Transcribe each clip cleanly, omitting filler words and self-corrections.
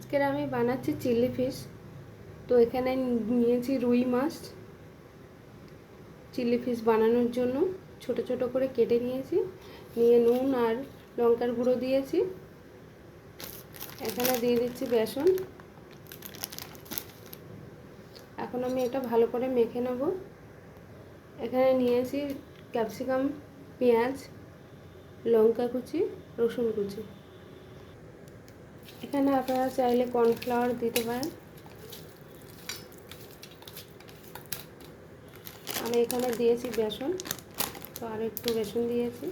আজকের আমি বানাচ্ছি চিলি ফিশ। তো এখানে নিয়েছি রুই মাছ। চিলি ফিশ বানানোর জন্য ছোট ছোট করে কেটে নিয়েছি, নিয়ে নুন আর লঙ্কার গুঁড়ো দিয়েছি। এখানে দিয়ে দিচ্ছি বেসন। এখন আমি এটা ভালো করে মেখে নেব। এখানে নিয়েছি ক্যাপসিকাম, পেঁয়াজ, লঙ্কা কুচি, রসুন কুচি। এখানে আপনারা চাইলে কর্নফ্লাওয়ার দিতে পারেন। আমি এখানে দিয়েছি বেসন, তো আর একটু বেসন দিয়েছি,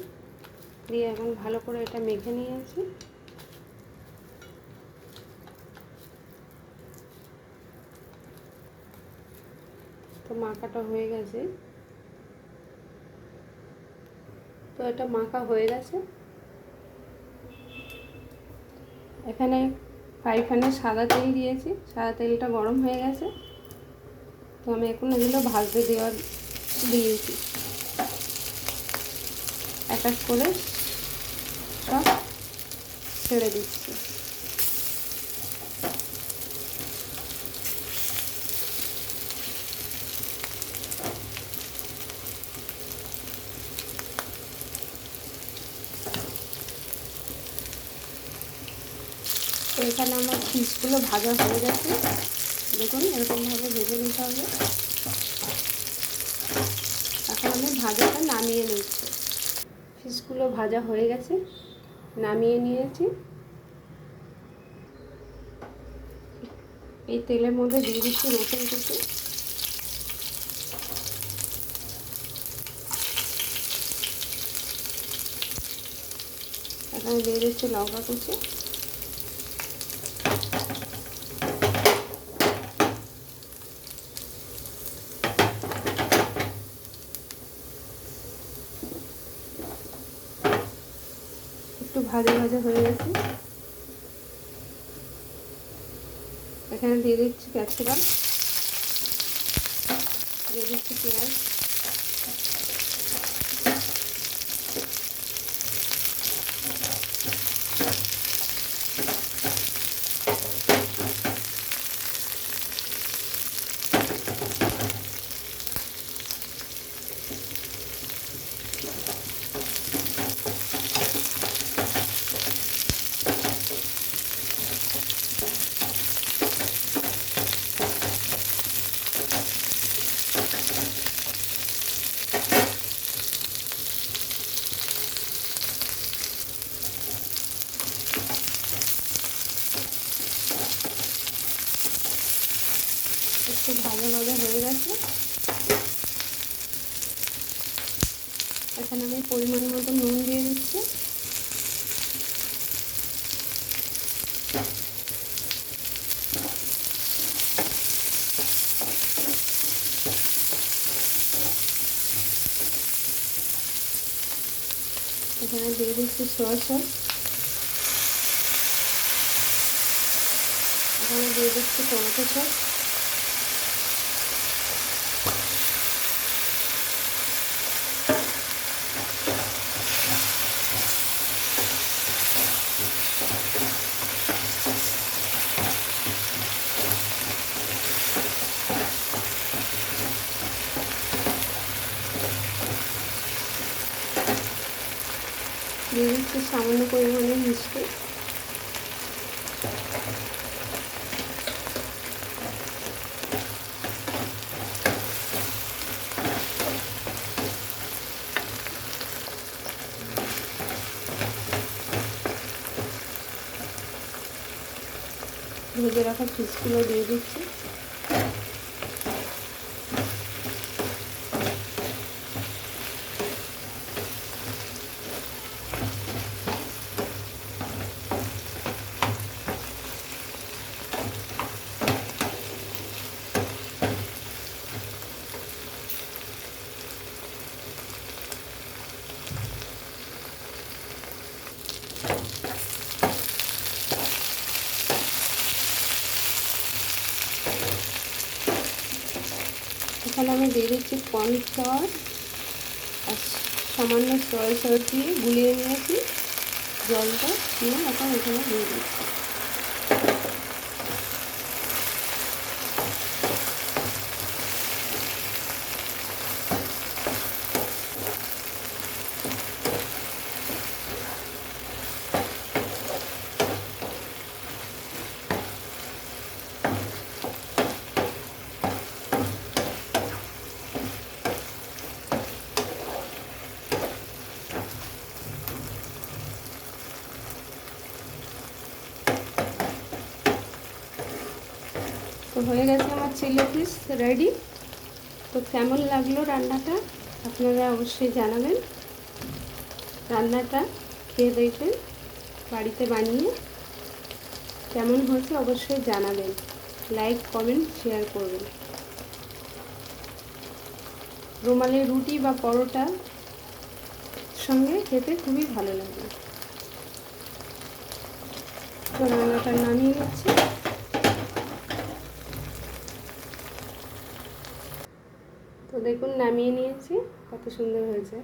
দিয়ে এখন ভালো করে এটা মেখে নিয়েছি। তো মাখাটা হয়ে গেছে। তো এটা মাখা হয়ে গেছে। এখানে ফ্রাই প্যানে সাদা তেল দিয়েছি, সাদা তেলটা গরম হয়ে গেছে। তো আমি এখন এগুলো ভাজতে দিয়েছি, এক এক করে সব ছেড়ে দিচ্ছি। তো এখানে আমার ফিশগুলো ভাজা হয়ে গেছে, দেখুন এরকমভাবে ভেজে নিতে হবে। এখন আমি ভাজাটা নামিয়ে নিচ্ছি। ফিশগুলো ভাজা হয়ে গেছে, নামিয়ে নিয়েছি। এই তেলের মধ্যে দিয়ে দিচ্ছি রসুন কুচি, এখানে দিয়ে দিচ্ছি লঙ্কা কুচি, একটু ভাজা ভাজা হয়ে গেছে। এখানে দিয়ে দিচ্ছি ক্যাপসিকাম, দিয়ে দিচ্ছি পেঁয়াজ, একটু ভাজা ভাজা হয়ে গেছে। এখানে আমি পরিমাণ মতো নুন দিয়ে দিচ্ছি, এখানে দিয়ে দিচ্ছি সয়া সস, এখানে দিয়ে দিচ্ছি টমেটো সস, দিয়ে দিচ্ছি সামান্য পরিমাণে মিষ্টি। ভেজে রাখা ফিশগুলো দিয়ে দিচ্ছি। এখানে আমি দিয়ে দিচ্ছি কর্নফ্লাওয়ার আর সামান্য সয়া সস দিয়ে গুলিয়ে নিয়েছি, জলটা নিয়ে এখন এখানে দিয়ে দিচ্ছি। তো হয়ে গেছে আমার চিলি ফিশ রেডি। তো কেমন লাগলো রান্নাটা আপনারা অবশ্যই জানাবেন। রান্নাটা খেয়ে দেখবেন বাড়িতে বানিয়ে, কেমন হয়েছে অবশ্যই জানাবেন। লাইক কমেন্ট শেয়ার করবেন। রুমালি রুটি বা পরোটা সঙ্গে খেতে খুবই ভালো লাগে। তো রান্নাটা নামিয়ে নিচ্ছি। তো দেখুন নামিয়ে নিয়েছি, কত সুন্দর হয়েছে।